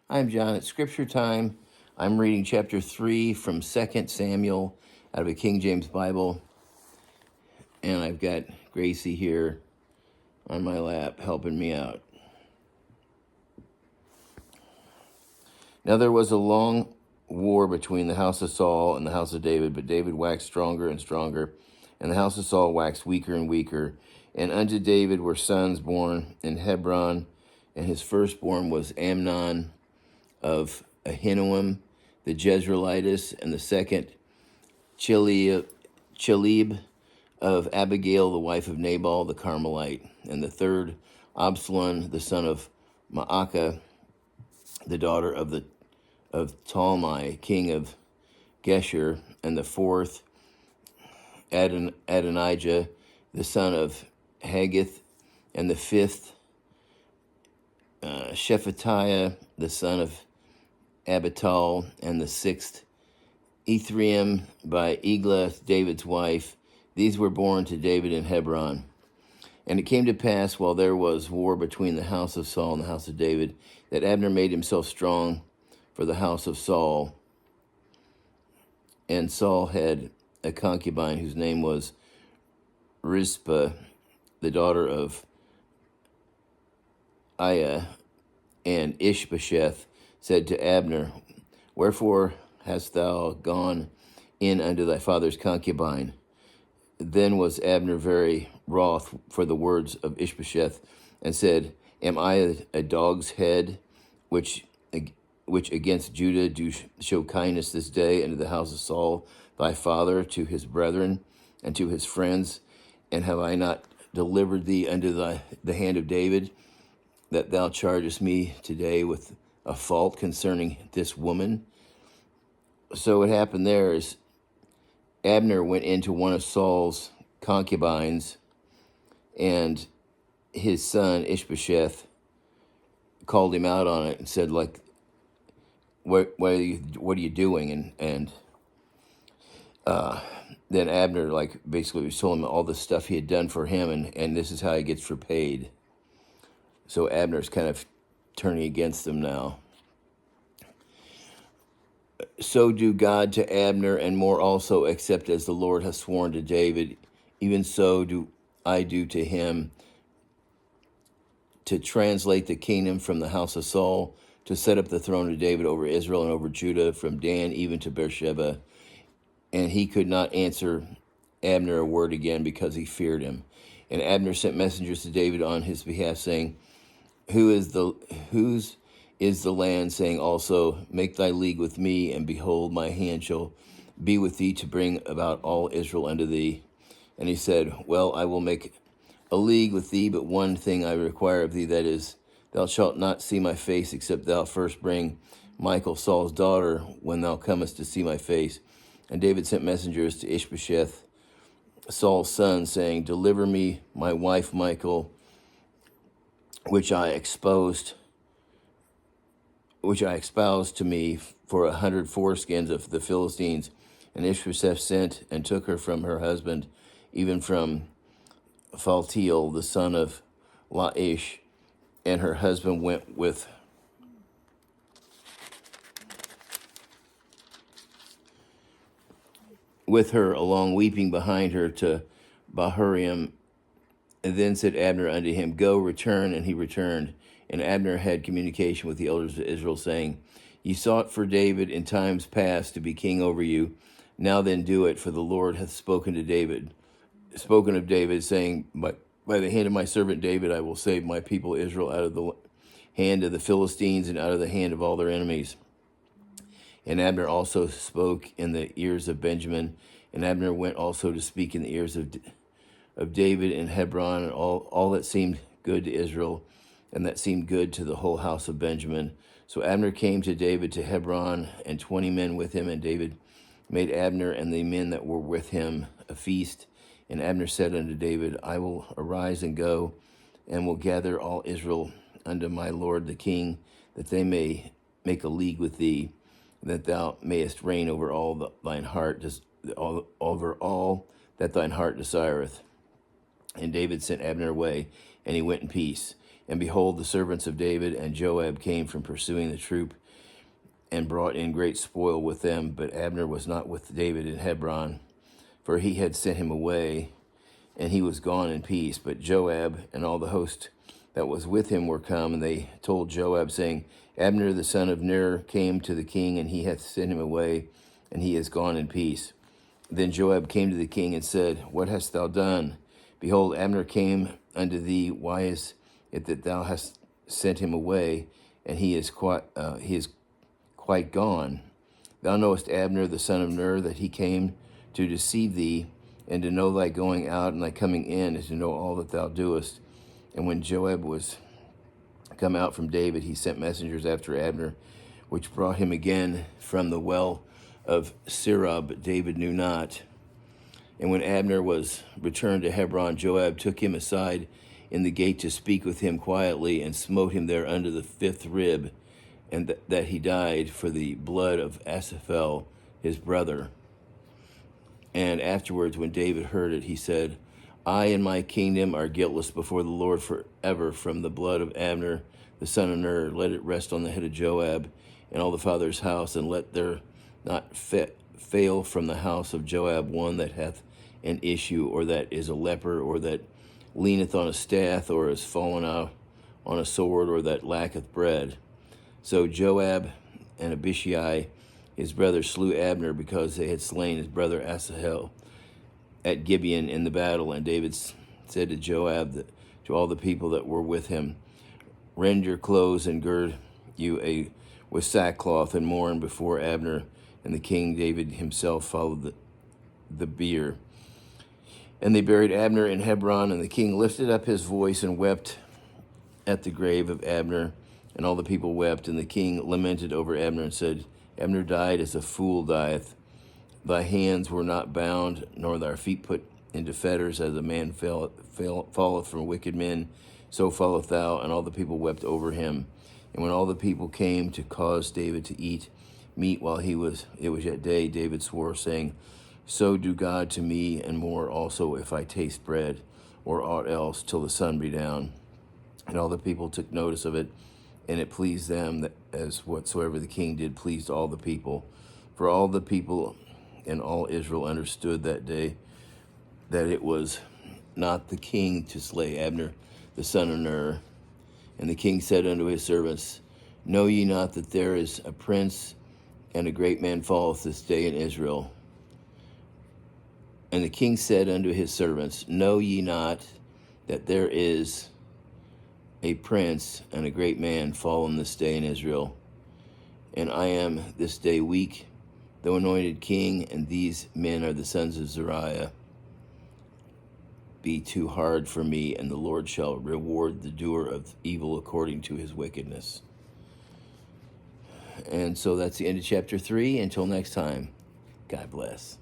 I'm John. It's Scripture time. I'm reading chapter 3 from 2 Samuel out of a King James Bible. And I've got Gracie here on my lap helping me out. Now there was a long war between the house of Saul and the house of David, but David waxed stronger and stronger, and the house of Saul waxed weaker and weaker. And unto David were sons born in Hebron, and his firstborn was Amnon of Ahinoam the Jezreelitess, and the second Chalib of Abigail, the wife of Nabal the Carmelite, and the third Absalom, the son of Maacah, the daughter of Talmai, king of Geshur, and the fourth Adonijah, the son of Haggith, and the fifth Shephatiah, the son of Abital, and the sixth Ephraim by Eglah, David's wife. These were born to David in Hebron. And it came to pass, while there was war between the house of Saul and the house of David, that Abner made himself strong for the house of Saul. And Saul had a concubine whose name was Rizpah, the daughter of Aiah. And Ishbosheth said to Abner, Wherefore hast thou gone in unto thy father's concubine? Then was Abner very wroth for the words of Ishbosheth, and said, Am I a dog's head, which against Judah do show kindness this day unto the house of Saul thy father, to his brethren and to his friends? And have I not delivered thee unto the hand of David, that thou chargest me today with a fault concerning this woman? So what happened there is Abner went into one of Saul's concubines, and his son Ishbosheth called him out on it and said, like, what are you doing? And then Abner, like, basically was telling him all the stuff he had done for him, and this is how he gets repaid. So Abner's kind of turning against them now. So do God to Abner, and more also, except as the Lord has sworn to David, even so do I do to him, to translate the kingdom from the house of Saul, to set up the throne of David over Israel and over Judah, from Dan even to Beersheba. And he could not answer Abner a word again, because he feared him. And Abner sent messengers to David on his behalf, saying, Whose is the land, saying also, Make thy league with me, and behold, my hand shall be with thee to bring about all Israel unto thee. And he said, Well, I will make a league with thee, but one thing I require of thee, that is, thou shalt not see my face, except thou first bring Michal, Saul's daughter, when thou comest to see my face. And David sent messengers to Ishbosheth, Saul's son, saying, Deliver me my wife Michal, which I espoused to me for 100 foreskins of the Philistines. And Ishbosheth sent and took her from her husband, even from Phaltiel, the son of Laish, and her husband went with her along, weeping behind her, to Bahurim. And then said Abner unto him, Go, return. And he returned. And Abner had communication with the elders of Israel, saying, Ye sought for David in times past to be king over you. Now then do it, for the Lord hath spoken of David, saying, By the hand of my servant David I will save my people Israel out of the hand of the Philistines and out of the hand of all their enemies. And Abner also spoke in the ears of Benjamin. And Abner went also to speak in the ears of David in Hebron, and all that seemed good to Israel, and that seemed good to the whole house of Benjamin. So Abner came to David to Hebron, and 20 men with him, and David made Abner and the men that were with him a feast. And Abner said unto David, I will arise and go, and will gather all Israel unto my lord the king, that they may make a league with thee, that thou mayest reign over all thine heart, over all that thine heart desireth. And David sent Abner away, and he went in peace. And behold, the servants of David and Joab came from pursuing the troop and brought in great spoil with them. But Abner was not with David in Hebron, for he had sent him away, and he was gone in peace. But Joab and all the host that was with him were come, and they told Joab, saying, Abner the son of Ner came to the king, and he hath sent him away, and he is gone in peace. Then Joab came to the king and said, What hast thou done? Behold, Abner came unto thee. Why is it that thou hast sent him away, and he is quite gone? Thou knowest Abner the son of Ner, that he came to deceive thee, and to know thy going out and thy coming in, and to know all that thou doest. And when Joab was come out from David, he sent messengers after Abner, which brought him again from the well of Sirah, but David knew not. And when Abner was returned to Hebron, Joab took him aside in the gate to speak with him quietly, and smote him there under the fifth rib, and that he died for the blood of Asahel his brother. And afterwards, when David heard it, he said, I and my kingdom are guiltless before the Lord forever from the blood of Abner the son of Ner. Let it rest on the head of Joab and all the father's house, and let there not fail from the house of Joab one that hath an issue, or that is a leper, or that leaneth on a staff, or is fallen out on a sword, or that lacketh bread. So Joab and Abishai his brother slew Abner, because they had slain his brother Asahel at Gibeon in the battle. And David said to Joab, to all the people that were with him, Rend your clothes and gird you with sackcloth, and mourn before Abner. And the king David himself followed the bier. And they buried Abner in Hebron, and the king lifted up his voice and wept at the grave of Abner, and all the people wept. And the king lamented over Abner and said, Abner died as a fool dieth. Thy hands were not bound, nor thy feet put into fetters, as a man falleth from wicked men, so falleth thou. And all the people wept over him. And when all the people came to cause David to eat meat while it was yet day, David swore, saying, So do God to me, and more also, if I taste bread, or aught else, till the sun be down. And all the people took notice of it, and it pleased them, that as whatsoever the king did pleased all the people. For all the people and all Israel understood that day that it was not the king to slay Abner the son of Ner. And the king said unto his servants, Know ye not that there is a prince and a great man falleth this day in Israel? And the king said unto his servants, Know ye not that there is a prince and a great man fallen this day in Israel? And I am this day weak, though anointed king, and these men are the sons of Zeruiah. Be too hard for me, and the Lord shall reward the doer of evil according to his wickedness. And so that's the end of chapter 3. Until next time, God bless.